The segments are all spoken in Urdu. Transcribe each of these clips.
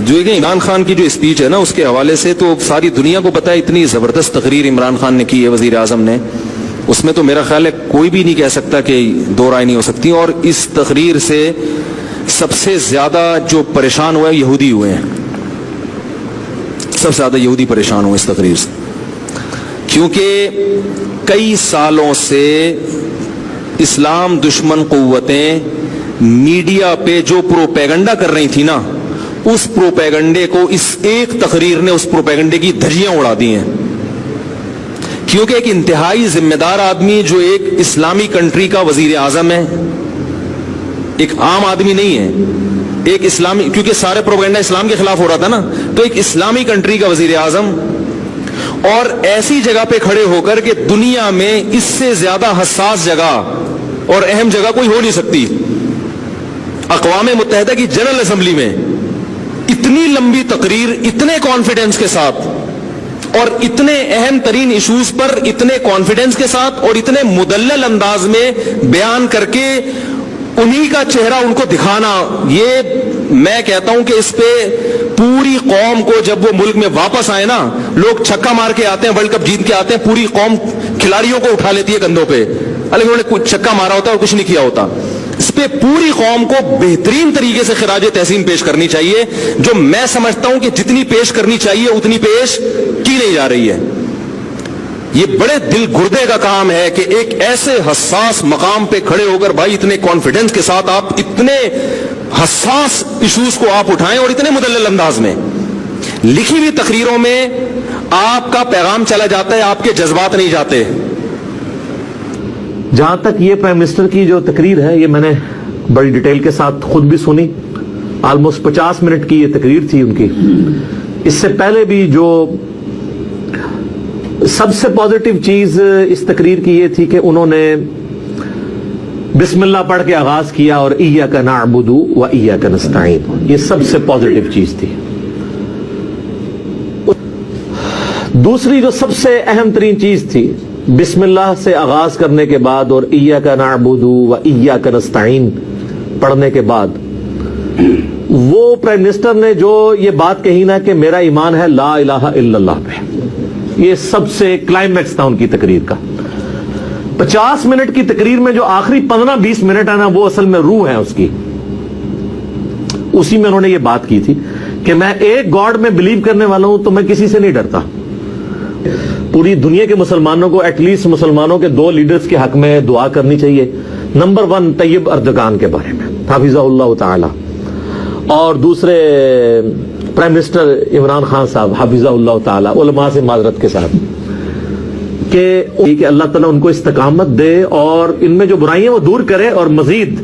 جو کہ عمران خان کی جو اسپیچ ہے نا اس کے حوالے سے تو ساری دنیا کو پتا ہے اتنی زبردست تقریر عمران خان نے کی ہے وزیر اعظم نے, اس میں تو میرا خیال ہے کوئی بھی نہیں کہہ سکتا کہ دو رائے نہیں ہو سکتی. اور اس تقریر سے سب سے زیادہ جو پریشان ہوئے یہودی ہوئے ہیں, سب سے زیادہ یہودی پریشان ہوئے اس تقریر سے, کیونکہ کئی سالوں سے اسلام دشمن قوتیں میڈیا پہ جو پروپیگنڈا کر رہی تھی نا, اس پروپیگنڈے کو اس ایک تقریر نے اس پروپیگنڈے کی دھجیاں اڑا دی ہیں. کیونکہ ایک انتہائی ذمہ دار آدمی جو ایک اسلامی کنٹری کا وزیر اعظم ہے, ایک عام آدمی نہیں ہے, ایک اسلامی, کیونکہ سارے پروپیگنڈا اسلام کے خلاف ہو رہا تھا نا, تو ایک اسلامی کنٹری کا وزیر اعظم, اور ایسی جگہ پہ کھڑے ہو کر کہ دنیا میں اس سے زیادہ حساس جگہ اور اہم جگہ کوئی ہو نہیں سکتی, اقوام متحدہ کی جنرل اسمبلی میں اتنی لمبی تقریر اتنے کانفیڈنس کے ساتھ اور اتنے اہم ترین ایشوز پر اتنے کانفیڈنس کے ساتھ اور اتنے مدلل انداز میں بیان کر کے انہی کا چہرہ ان کو دکھانا, یہ میں کہتا ہوں کہ اس پہ پوری قوم کو, جب وہ ملک میں واپس آئے نا, لوگ چھکا مار کے آتے ہیں, ورلڈ کپ جیت کے آتے ہیں, پوری قوم کھلاڑیوں کو اٹھا لیتی ہے کندھوں پہ, حالانکہ انہوں نے کچھ چھکا مارا ہوتا اور کچھ نہیں کیا ہوتا. اس پہ پوری قوم کو بہترین طریقے سے خراج تحسین پیش کرنی چاہیے, جو میں سمجھتا ہوں کہ جتنی پیش کرنی چاہیے اتنی پیش کی نہیں جا رہی ہے. یہ بڑے دل گردے کا کام ہے کہ ایک ایسے حساس مقام پہ کھڑے ہو کر بھائی اتنے کانفیڈنس کے ساتھ آپ اتنے حساس ایشوز کو آپ اٹھائیں اور اتنے مدلل انداز میں. لکھی ہوئی تقریروں میں آپ کا پیغام چلا جاتا ہے, آپ کے جذبات نہیں جاتے. جہاں تک یہ پرائم منسٹر کی جو تقریر ہے, یہ میں نے بڑی ڈیٹیل کے ساتھ خود بھی سنی, آلموسٹ 50 منٹ کی یہ تقریر تھی ان کی. اس سے پہلے بھی جو سب سے پازیٹیو چیز اس تقریر کی یہ تھی کہ انہوں نے بسم اللہ پڑھ کے آغاز کیا اور ایاک نعبد و ایاک نستعین, یہ سب سے پازیٹیو چیز تھی. دوسری جو سب سے اہم ترین چیز تھی, بسم اللہ سے آغاز کرنے کے بعد اور ایاک نعبد و ایاک نستعین پڑھنے کے بعد وہ پرائم منسٹر نے جو یہ بات کہی نا کہ میرا ایمان ہے لا الہ الا اللہ پہ, یہ سب سے کلائمیکس تھا ان کی تقریر کا. 50 منٹ کی تقریر میں جو آخری 15-20 منٹ ہے نا, وہ اصل میں روح ہے اس کی. اسی میں انہوں نے یہ بات کی تھی کہ میں ایک گاڈ میں بلیو کرنے والا ہوں تو میں کسی سے نہیں ڈرتا. پوری دنیا کے مسلمانوں کو ایٹ لیسٹ مسلمانوں کے 2 لیڈرز کے حق میں دعا کرنی چاہیے. نمبر 1 طیب اردگان کے بارے میں, حافظہ اللہ تعالی, اور دوسرے پرائم منسٹر عمران خان صاحب حافظہ اللہ تعالی, علماء سے معذرت کے ساتھ, کہ اللہ تعالیٰ ان کو استقامت دے اور ان میں جو برائیاں وہ دور کرے اور مزید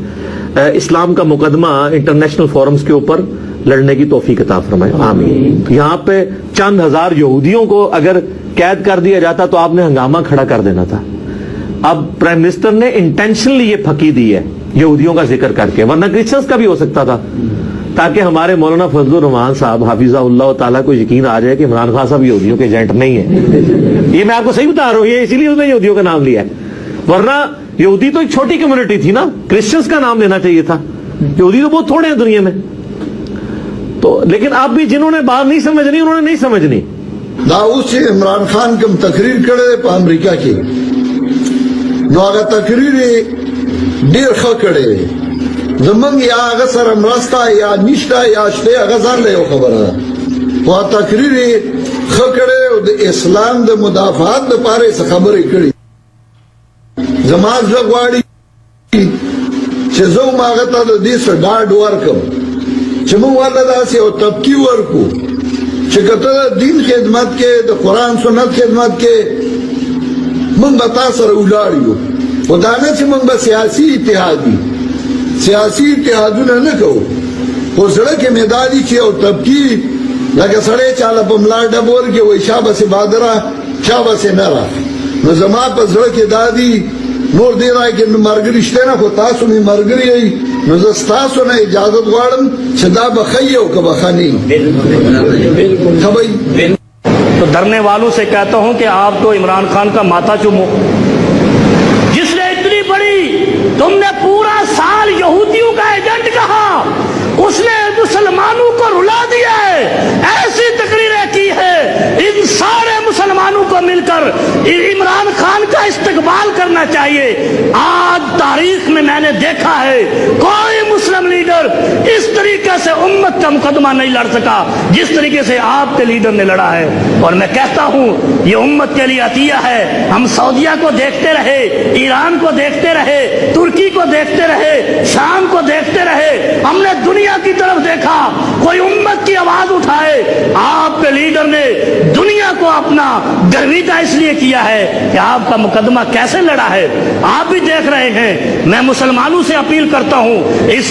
اسلام کا مقدمہ انٹرنیشنل فورمز کے اوپر لڑنے کی توفیق عطا فرمائے, آمین. یہاں پہ چند ہزار یہودیوں کو اگر قید کر دیا جاتا تو آپ نے ہنگامہ کھڑا کر دینا تھا. اب پرائم منسٹر نے انٹینشنلی یہ پھکی دی ہے یہودیوں کا ذکر کر کے, ورنہ کرسچنز کا بھی ہو سکتا تھا, تاکہ ہمارے مولانا فضل الرحمان صاحب حافظہ اللہ تعالیٰ کو یقین آ جائے کہ عمران خان صاحب یہودیوں کے ایجنٹ نہیں ہیں. یہ میں آپ کو صحیح بتا رہا ہوں, یہ اسی لیے اس نے یہودیوں کا نام لیا ہے, ورنہ یہودی تو ایک چھوٹی کمیونٹی تھی نا, کرسچنز کا نام لینا چاہیے تھا. یہودی تو بہت تھوڑے ہیں دنیا میں. تو لیکن آپ بھی جنہوں نے بات نہیں سمجھنی انہوں نے نہیں سمجھنی. داؤد سے عمران خان کم تقریر کرے پا امریکہ کی نو آگا تقریر دیر خوا کرے زمانگ یا آگا سر امرستا یا نشتا یا شتے آگا زان لے خبر ہے. وہ تقریر خوا کرے دا اسلام دا مدافعات دا پارے سے خبری کری زمان زگواری چه زو ماغتا دا دیس ڈاڈ ورکم چه مو والا دا سی او تبکی ورکو چه کتا دا دین خدمت کے دا قرآن سنت خدمت کے من بتا سر اولاریو و دانا چه من با سیاسی اتحادو نکو و سڑک میدادی چه او تبکی لکه سڑے چالا پملار ڈبور کے وی شابه سے بادرہ شابه سے نرہ نو زمان پا سڑک دادی نور دے رہا ہے کہ مرگرشتے نا کو تاسو میں مرگری ہے نو زستاسو نا اجازت غوارم چھدا بخیو کا بخانی تو ڈرنے والوں سے کہتا ہوں کہ آپ تو عمران خان کا ماتھا چومو جس نے اتنی بڑی تم نے پورا سال یہودیوں کا ایجنٹ کہا, اس نے مسلمانوں کو رلا دیا ہے. ایسی تقریریں کی ہے، ان سارے مسلمانوں کو مل کر عمران خان کا استقبال کرنا چاہیے۔ آج تاریخ میں نے دیکھا ہے کوئی مسلم لیڈر اس طریقے سے امت کا مقدمہ نہیں لڑ سکا جس طریقے سے آپ کے لیڈر نے لڑا ہے۔ اور میں کہتا ہوں یہ امت کے لیے عطیہ ہے۔ ہم سعودیہ کو دیکھتے رہے، ایران کو دیکھتے رہے، ترکی کو دیکھتے رہے، شام کو دیکھتے رہے، ہم نے دنیا کی طرف دیکھا، کوئی امت کی آواز اٹھائے۔ آپ کے لیڈر نے دنیا کو اپنا گرویدہ اس لیے کیا ہے کہ آپ کا مقدمہ کیسے لڑا ہے آپ بھی دیکھ رہے ہیں۔ میں مسلمانوں سے اپیل کرتا ہوں اس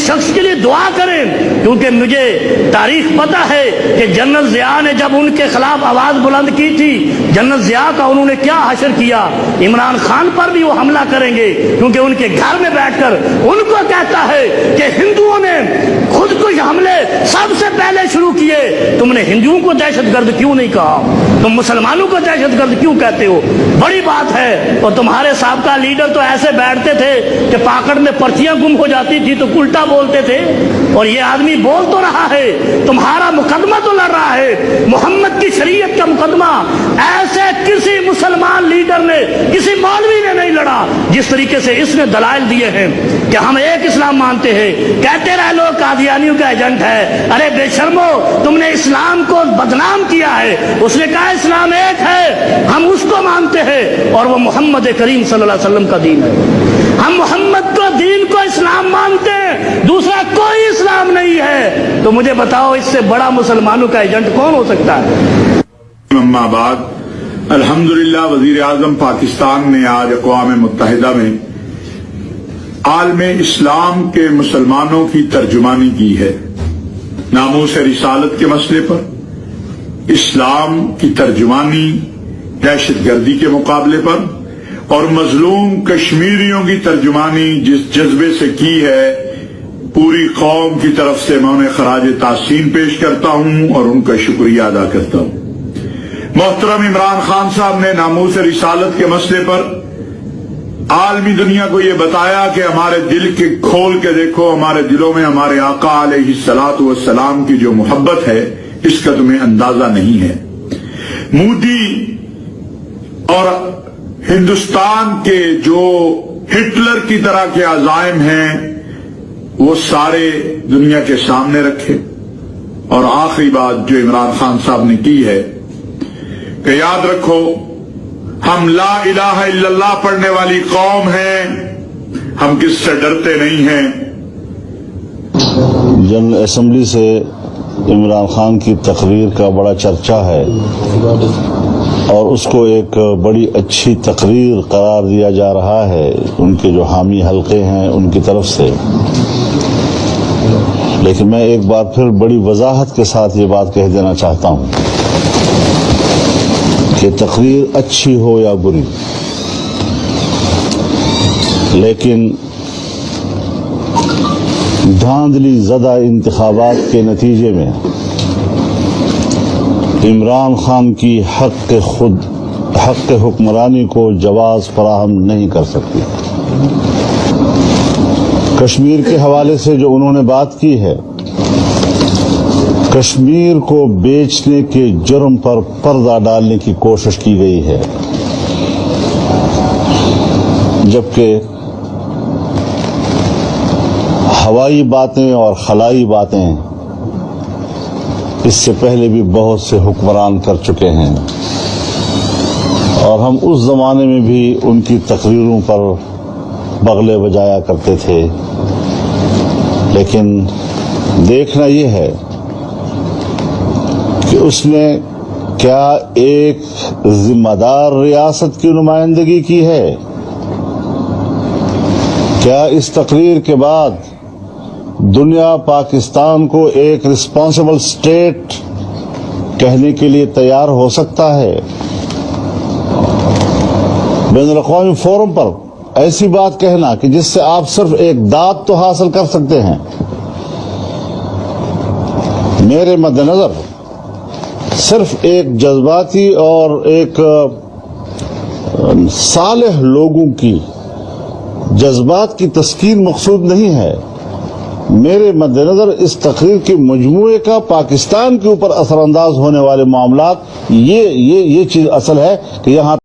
شخص کے لیے دعا کریں، کیونکہ مجھے تاریخ پتہ ہے کہ جنرل ضیاء نے جب ان کے خلاف آواز بلند کی تھی، جنرل ضیاء کا انہوں نے کیا حشر کیا۔ عمران خان پر بھی وہ حملہ کریں گے، کیونکہ ان کے گھر میں بیٹھ کر ان کو کہتا ہے کہ ہندوؤں نے خود کش حملے سب سے پہلے شروع کیے، تم نے ہندوؤں کو دہشت گرد کیوں نہیں کہا، تم مسلمانوں کو دہشت گرد کیوں کہتے ہو؟ بڑی بات ہے۔ اور تمہارے سابقہ لیڈر تو ایسے بیٹھتے تھے کہ پاکٹ میں پرچیاں گم ہو جاتی تھی تو الٹا بولتے تھے، اور یہ آدمی بول تو رہا ہے، تمہارا مقدمہ تو لڑ رہا ہے، محمد کی شریعت کا مقدمہ ایسے کسی مسلمان لیڈر نے، کسی مولوی نے نہیں لڑا جس طریقے سے اس نے دلائل دیے ہیں کہ ہم ایک اسلام مانتے ہیں، کہتے رہے لوگ قادیانیوں کا ایجنٹ ہے۔ ارے بے شرمو، تم نے اسلام کو بدنام کیا ہے۔ اس نے کہا اسلام ایک ہے، ہم اس کو مانتے ہیں، اور وہ محمد کریم صلی اللہ علیہ وسلم کا دین ہے۔ ہم محمد کو دین کو اسلام مانتے ہیں، دوسرا کوئی اسلام نہیں ہے۔ تو مجھے بتاؤ اس سے بڑا مسلمانوں کا ایجنٹ کون ہو سکتا ہے؟ اما بعد، الحمدللہ وزیر اعظم پاکستان نے آج اقوام متحدہ میں عالم اسلام کے مسلمانوں کی ترجمانی کی ہے۔ ناموس رسالت کے مسئلے پر اسلام کی ترجمانی دہشت گردی کے مقابلے پر، اور مظلوم کشمیریوں کی ترجمانی جس جذبے سے کی ہے، پوری قوم کی طرف سے میں انہیں خراج تحسین پیش کرتا ہوں اور ان کا شکریہ ادا کرتا ہوں۔ محترم عمران خان صاحب نے ناموس رسالت کے مسئلے پر عالمی دنیا کو یہ بتایا کہ ہمارے دل کے کھول کے دیکھو، ہمارے دلوں میں ہمارے آقا علیہ الصلوۃ والسلام کی جو محبت ہے اس کا تمہیں اندازہ نہیں ہے۔ مودی اور ہندوستان کے جو ہٹلر کی طرح کے عزائم ہیں وہ سارے دنیا کے سامنے رکھے، اور آخری بات جو عمران خان صاحب نے کی ہے کہ یاد رکھو ہم لا الہ الا اللہ پڑھنے والی قوم ہیں، ہم کس سے ڈرتے نہیں ہیں۔ جنرل اسمبلی سے عمران خان کی تقریر کا بڑا چرچا ہے اور اس کو ایک بڑی اچھی تقریر قرار دیا جا رہا ہے ان کے جو حامی حلقے ہیں ان کی طرف سے۔ لیکن میں ایک بار پھر بڑی وضاحت کے ساتھ یہ بات کہہ دینا چاہتا ہوں کہ تقریر اچھی ہو یا بری، لیکن دھاندلی زدہ انتخابات کے نتیجے میں عمران خان کی حق حکمرانی کو جواز فراہم نہیں کر سکتی۔ کشمیر کے حوالے سے جو انہوں نے بات کی ہے، کشمیر کو بیچنے کے جرم پر پردہ ڈالنے کی کوشش کی گئی ہے، جبکہ ہوائی باتیں اور خلائی باتیں اس سے پہلے بھی بہت سے حکمران کر چکے ہیں، اور ہم اس زمانے میں بھی ان کی تقریروں پر بغلے بجایا کرتے تھے۔ لیکن دیکھنا یہ ہے کہ اس نے کیا ایک ذمہ دار ریاست کی نمائندگی کی ہے؟ کیا اس تقریر کے بعد دنیا پاکستان کو ایک رسپانسبل اسٹیٹ کہنے کے لیے تیار ہو سکتا ہے؟ بین الاقوامی فورم پر ایسی بات کہنا کہ جس سے آپ صرف ایک داد تو حاصل کر سکتے ہیں، میرے مد نظر صرف ایک جذباتی اور ایک صالح لوگوں کی جذبات کی تسکین مقصود نہیں ہے، میرے مد نظر اس تقریر کے مجموعے کا پاکستان کے اوپر اثر انداز ہونے والے معاملات یہ چیز اصل ہے کہ یہاں